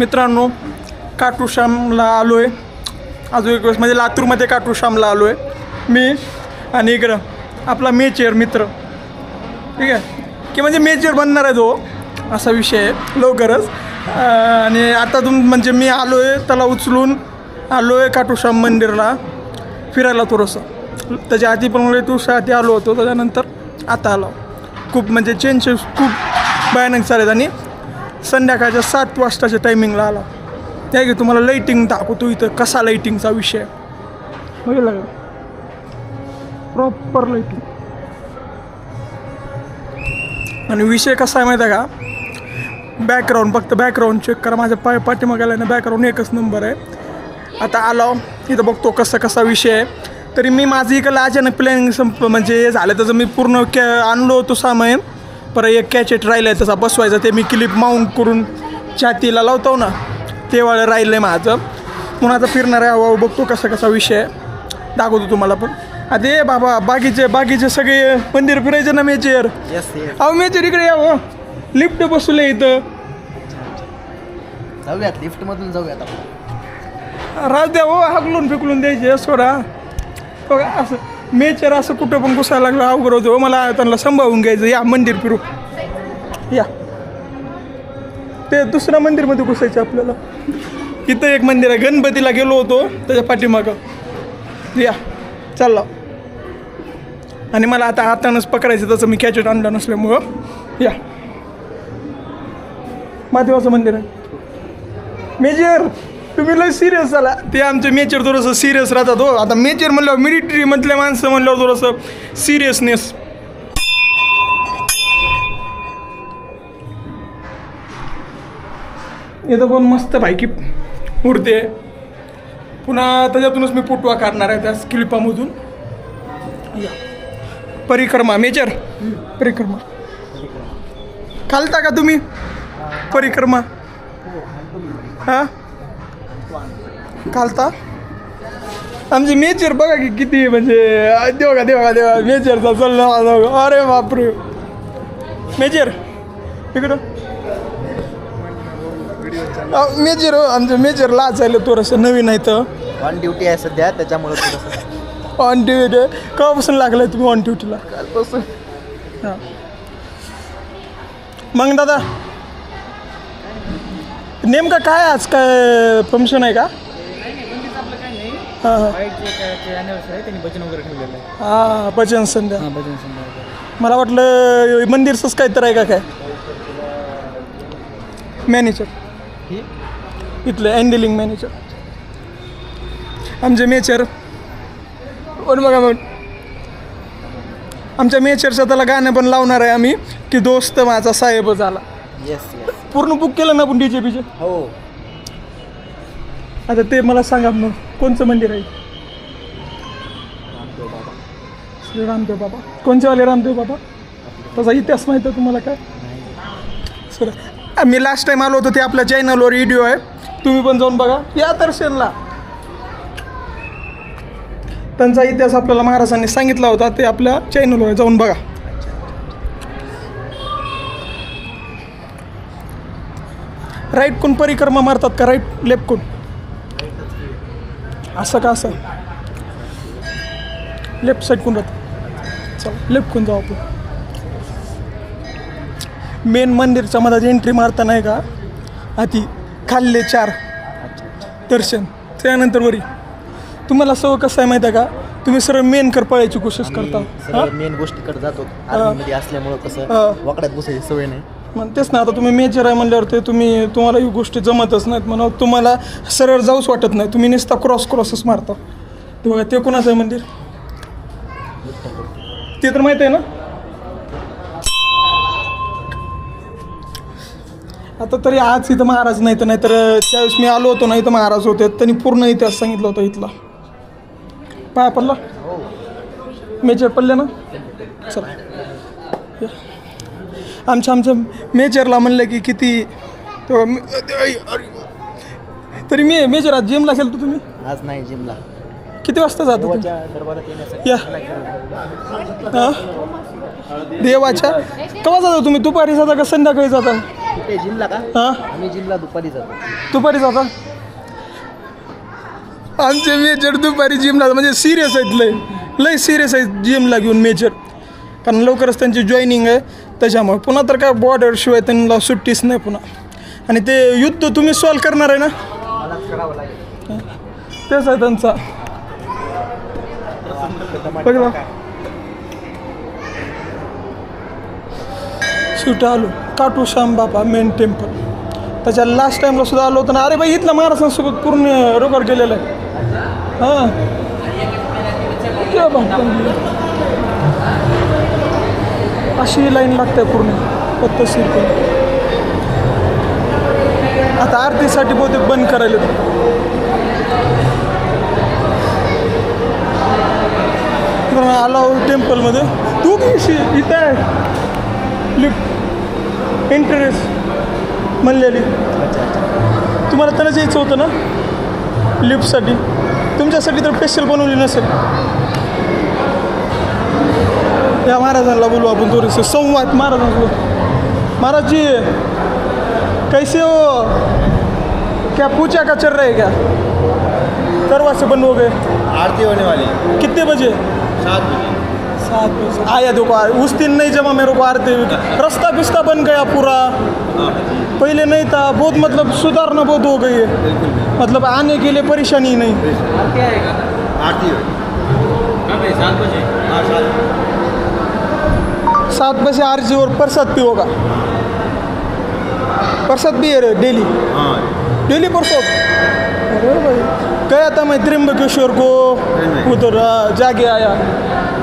मित्रांनो, काटूश्यामला आलो आहे. अजून एक वेळेस म्हणजे लातूरमध्ये काटूश्यामला आलो आहे मी आणि इकडं आपला मेचेर मित्र. ठीक आहे की म्हणजे मेचेर बनणार आहे तो, असा विषय आहे लवकरच. आणि आता म्हणजे मी आलो आहे त्याला उचलून आलो आहे काटूश्याम मंदिरला फिरायला थोडंसं. त्याच्या आधी पण तुझ्यासाठी आलो होतो, त्याच्यानंतर आता आलो. खूप म्हणजे चेंजेस खूप भयानक चालेल. आणि संध्याकाळच्या 7 वाजताच्या टायमिंगला आला. त्या की तुम्हाला लाईटिंग दाखवतो इथं कसा लाईटिंगचा विषय बघितलं का, प्रॉपर लाईटिंग. आणि विषय कसा आहे माहिती आहे का, बॅकग्राऊंड फक्त बॅकग्राऊंड चेक करा. माझ्या पाठीमागायला ना बॅकग्राऊंड एकच नंबर आहे. आता आलो इथं बघतो कसा विषय आहे. तरी मी माझं इकडं अचानक प्लॅनिंग म्हणजे झालं त्याचं मी पूर्ण आणलो होतो सामान. परत एक कॅचेट राहिलं आहे त्याचा बसवायचा, ते मी क्लिप माऊंट करून छातीला लावतो ना, ते वाळं राहिलं आहे माझं. म्हणून आता फिरणार आहे, बघतो कसा विषय आहे, दाखवतो तुम्हाला. पण अरे बाबा बाकीचे सगळे मंदिर फिरायचे ना मेचेर. अहो मेचेर इकडे यावं, लिफ्ट बसवले इथं. जाऊयात लिफ्टमधून जाऊयात आपण. राज द्या हो, हाकलून फेकलून द्यायचे सोडा. बघा असं मेचेर असं कुठं पण घुसायला लागलं अवघड होतं. मला त्यांना सांभाळून घ्यायचं. या मंदिर फिरू या. ते दुसऱ्या मंदिरमध्ये घुसायचं आपल्याला. इथं एक मंदिर आहे, गणपतीला गेलो होतो त्याच्या पाठीमागं. या चालला. आणि मला आता हातानंच पकडायचं, तसं मी कॅचेट आणलं नसल्यामुळं. या महादेवाचं मंदिर आहे. मेजर तुम्ही लय सिरियस झाला. ते आमचे मेचर थोडंसं सिरियस राहतात हो. आता मेचर म्हणल्यावर मिलिटरी मधल्या माणसं म्हणल्यावर थोडंसं सिरियसनेस. इथं पण मस्त भाईकी उडते. पुन्हा त्याच्यातूनच मी फोटो काढणार आहे त्या क्लिपामधून. परिक्रमा मेजर परिक्रमा घालता का तुम्ही परिक्रमा? हां घालता. आमची मेचर बघा की किती म्हणजे देवा मेचरचा चालला. अरे बापरे मेजर इकडं मेजर हो. आमचं मेजर लाचायला थोडंसं नवीन आहे तर ऑन ड्युटी आहे सध्या, त्याच्यामुळे थोडंसं ऑन ड्युटी. केव्हापासून लागलाय तुम्ही ऑन ड्युटीला? कालपासून. हां मग दादा नेमकं काय आज काय फंक्शन आहे का? हां भजन वगैरे ठेवलेलं आहे. हां भजन संध्या. भजन संध्या. मला वाटलं मंदिरचंच काय तर आहे का काय मॅनेजर इथलं हँडलिंग मॅनेजर आमचे मेचर. पण बघा मग आमच्या मेचरचं त्याला गाणं पण लावणार आहे आम्ही की दोस्त माझा साहेब झाला. येस. पूर्ण बुक केलं ना आपण डीजे बीजे. हो. आता ते मला सांगा मग कोणचं मंदिर आहे? श्री रामदेव बाबा. कोणचे वाले रामदेव बाबा? त्याचा इतिहास माहिती आहे तुम्हाला काय? सर मी लास्ट टाईम आलो होतो, ते आपल्या चॅनलवर व्हिडिओ आहे, तुम्ही पण जाऊन बघा. या दर्शनला त्यांचा इतिहास आपल्याला महाराजांनी सांगितला होता, ते आपल्या चॅनलवर जाऊन बघा. राईट कोण परिक्रमा मारतात का? राईट लेफ्ट कोण? असं का असं लेफ्ट साईड कोण राहतं? चला लेफ्ट कोण जाऊ आपण. मेन मंदिरच्या मध्ये एंट्री मारताना आहे का आधी खाल्ले 4 दर्शन, त्यानंतर वरी. तुम्हाला सवय कसं आहे माहिती आहे का, तुम्ही सरळ मेन कर पळायची कोशिश करता. मेन गोष्टीकडे जातो आर्मीमध्ये असल्यामुळं कसं वाकड्यात बसायची सवय नाही. मग तेच ना, आता तुम्ही मेजर आहे म्हणल्यावर ते तुम्हाला ही गोष्टी जमतच नाहीत म्हणून तुम्हाला सरळ जाऊच वाटत नाही. तुम्ही नुसता क्रॉसच मारता. ते बघा ते कोणाचं आहे मंदिर ते तर माहीत आहे ना. आता तरी आज इथं महाराज नाही तर त्यावेळेस मी आलो होतो ना, इथं महाराज होते, त्यांनी पूर्ण इतिहास सांगितलं होतं इथला. पाया पडला मेजर पडले ना. चला आमच्या मेजरला म्हणलं की किती तरी मी मेजर आज जिमला असेल तर तुम्ही आज नाही जिमला. किती वाजता जातो तुम्ही? देवाच्या दरबारात येण्यासाठी या हां देवाच्या केव्हा जाता तुम्ही? दुपारी जाता का संध्याकाळी जाता? कुठे जिमला का? हां आम्ही जिमला दुपारी जातो. दुपारी जाता. आमचे मेजर दुपारी जिमला म्हणजे सिरियस आहेत, लय सिरियस आहेत जिमला घेऊन मेजर, कारण लवकरच त्यांची जॉईनिंग आहे त्याच्यामुळे. पुन्हा तर काय बॉर्डरशिवाय त्यांना सुट्टीच नाही पुन्हा. आणि ते युद्ध तुम्ही सॉल्व करणार आहे ना, मला करावं लागेल. तेच आहे त्यांचा. बघा शेवटी आलो काटू श्याम बाबा मेन टेम्पल. त्याच्या लास्ट टाईमला सुद्धा आलो होतो ना. अरे बाई इथलं महाराजांसोबत पूर्ण रेकॉर्ड केलेलं आहे. हां क्या बात अशी लाईन लागते पूर्ण पद्धतशीर. आता आरतीसाठी बहुतेक बंद करायला. आला टेम्पलमध्ये तू कशी इथं आहे लिफ्ट एंट्रेस म्हणलेली. तुम्हाला त्यालाच यायचं होतं ना लिफ्टसाठी, तुमच्यासाठी तर स्पेशल बनवली नसेल. या महाराजांना बोलू आपण थोडेसे संवाद. महाराजांसोबत महाराज जी कैसे हो, क्या पूजा का चल रहा है क्या? करवा से बंद हो गए. आरती होने वाली कितने बजे? 7 बजे. 7 बजे आया देखो. उस दिन नहीं जमा मेरे को आरती. रास्ता बिस्ता बन गया पूरा, पहले नहीं था. बहुत मतलब सुधारना बहुत हो गई है, मतलब आने के लिए परेशानी नहीं. आरती हो 7 बजे. हाँ 7 बजे आरती और प्रसाद भी होगा. प्रसाद भी है डेली. हाँ डेली प्रसाद. अरे भाई गया था मैं त्रिम्बकेश्वर को, उधर जाके आया.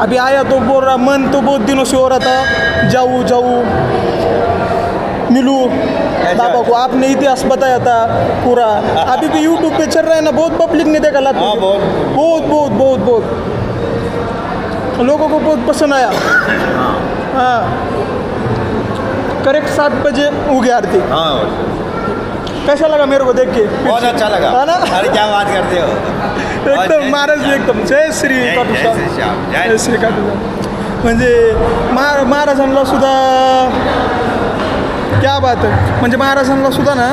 अभी आया तो बोल रहा मन तो बहुत दिनों से हो रहा था जाऊँ जाऊँ मिलूँ बाबा को. आपने इतिहास बताया था पूरा. अभी भी यूट्यूब पे चल रहा है ना, बहुत पब्लिक ने देखा. लात हाँ, बहुत बहुत बहुत बहुत लोगों को बहुत पसंद आया. हाँ करेक्ट 7 बजे हो गई आरती. हाँ कैसा लगा मेरे को देख के? बहुत अच्छा लगा. है ना? अरे क्या बात करते हो. एकदम महाराज एकदम जय श्री काटू श्याम. जय श्री काटू श्याम. म्हणजे महाराजांना सुद्धा क्या बात आहे. म्हणजे महाराजांना सुद्धा ना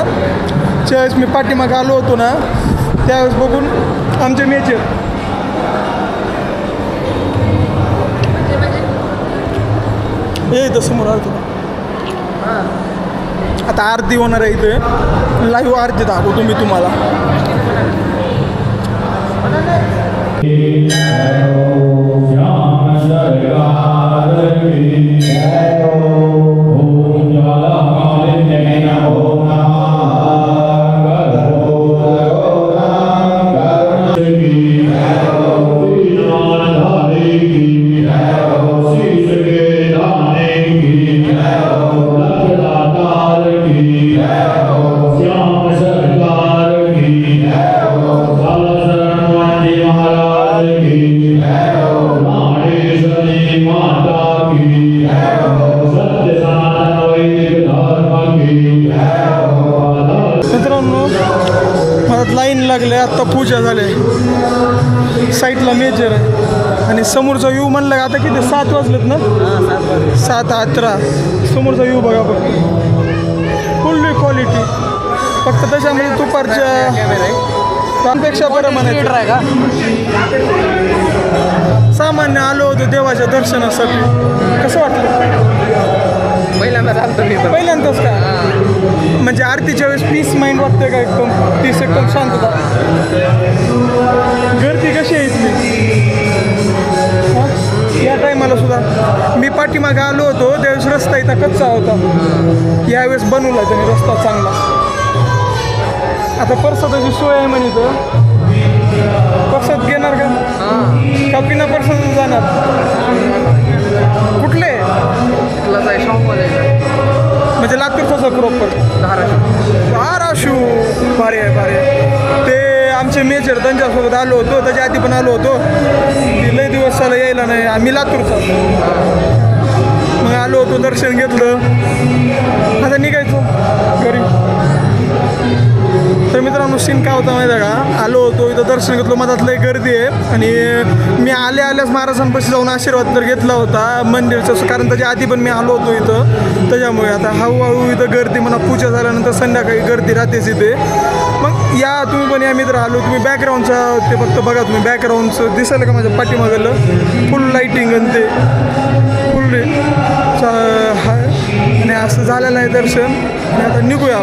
ज्यावेळेस मी पाठीमागे आलो होतो ना त्यावेळेस बघून आमचे मेजर हे इथं समोर आलं होतं. आता आरती होणार आहे इथे. लाईव्ह आरती दाखवतो मी तुम्हाला. मित्रांनो मला लाईन लागले. आत्ता पूजा झाले. साईडला मेजर आहे आणि समोरचा व्ह्यू म्हणलं का आता किती 7 वाजलेत ना. 7:18 समोरचा व्ह्यू बघा बघ. Fully quality. फक्त त्याच्यामध्ये दुपारच्या त्यापेक्षा बरं म्हणायचं आहे का. सामान्य आलो होतो देवाच्या दर्शनासाठी. कसं वाटलं? पहिल्यांदाच का? म्हणजे आरतीच्या वेळेस पीस माइंड वाटते का? एकदम पीस एकदम शांतता. गर्दी कशी आहे इथली? या टायमाला सुद्धा मी पाठीमागे आलो होतो त्यावेळेस रस्ता इथं कच्चा होता. यावेळेस बनवला त्याने रस्ता चांगला. आता प्रसादाची सोय आहे म्हणे तर प्रसाद घेणार का बिना प्रसाद जाणार? कुठले म्हणजे लातूरचा प्रॉपर धाराशिव. भारी आहे भारी आहे. ते आमचे मेजर त्यांच्यासोबत आलो होतो. त्याच्या आधी पण आलो होतो. लई दिवस झाला यायला नाही. आम्ही लातूरचा मग आलो होतो दर्शन घेतलं. आता निघायचो घरी. तर मित्रांनो मित्रांनो सीन काय होता माहिती आहे का, आलो होतो इथं दर्शन घेतलं, मधात लय गर्दी आहे आणि मी आल्याच महाराजांपाशी जाऊन आशीर्वाद तर घेतला होता मंदिरचं, कारण त्याच्या आधी पण मी आलो होतो इथं, त्याच्यामुळे आता हळूहळू इथं गर्दी म्हणा, पूजा झाल्यानंतर संध्याकाळी गर्दी राहतेच इथे. मग या तुम्ही पण या मित्र आलो, तुम्ही बॅकग्राऊंडचा ते फक्त बघा, तुम्ही बॅकग्राऊंडचं दिसायला का माझ्या पाठीमागलं फुल लाईटिंग आणि ते फुल आणि असं झालेलं आहे दर्शन. आणि आता निघूया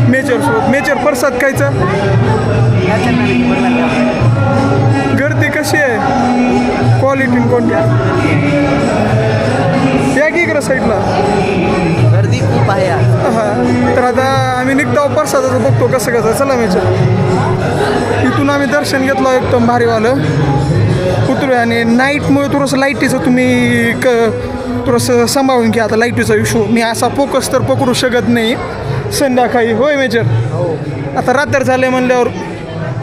मेचरसोबत. मेचर प्रसाद खायचा. गर्दी कशी आहे, क्वालिटी कोणती या की इकडं साईडला गर्दी खूप आहे. हां, तर आता आम्ही निघतो प्रसादाचं बघतो कसं कसं. चला मेचर इथून आम्ही दर्शन घेतलं एकदम भारीवालं, उतरूया. आणि नाईटमुळे थोडंसं लाईटीचं तुम्ही थोडंसं सांभाळून घ्या आता लाईटीचा इशू. मी असा फोकस तर पकडू शकत नाही संध्याकाळी. होय मेजर, आता रात्र झाले म्हणल्यावर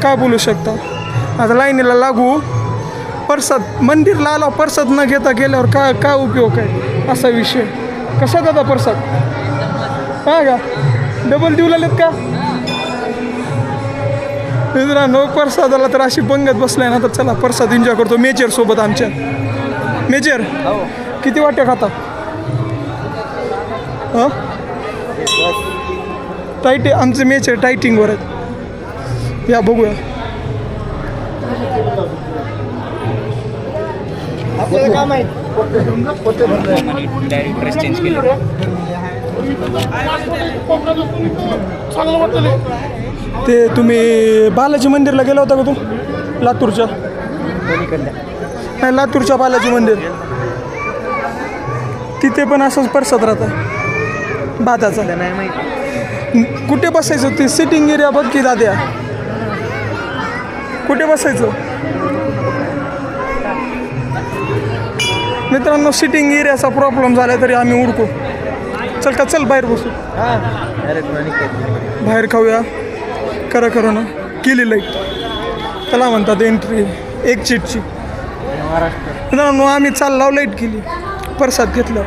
काय बोलू शकता. आता लाईनीला लागू, प्रसाद मंदिरला आला, प्रसाद न घेता गेल्यावर काय उपयोग आहे असा विषय. कसा दादा प्रसाद हां का डबल देऊ लागलेत का मित्रांनो? प्रसादाला तर अशी पंगत बसलाय ना, तर चला प्रसाद एन्जॉय करतो मेचर सोबत आमच्या. मेचर किती वाट्या खाता? हां टाईट आमचे मेचर टायटिंगवर आहेत. या बघूया. आपल्याला काय माहिती ते तुम्ही बालाजी मंदिरला गेला होता का तू? लातूरच्या नाही, लातूरच्या बालाजी मंदिर, तिथे पण असंच प्रसाद राहता भाताचा. नाही माहिती. कुठे बसायचं ते सिटिंग एरिया बघ की दाद्या, कुठे बसायचं मित्रांनो? सिटिंग एरियाचा प्रॉब्लेम झाला तरी आम्ही उडको. चल का, चल बाहेर बसू, बाहेर खाऊया. खरं ना केली लाईट, त्याला म्हणतात एंट्री एक चीटची. मित्रांनो आम्ही चाललो, लाईट केली, प्रसाद घेतला.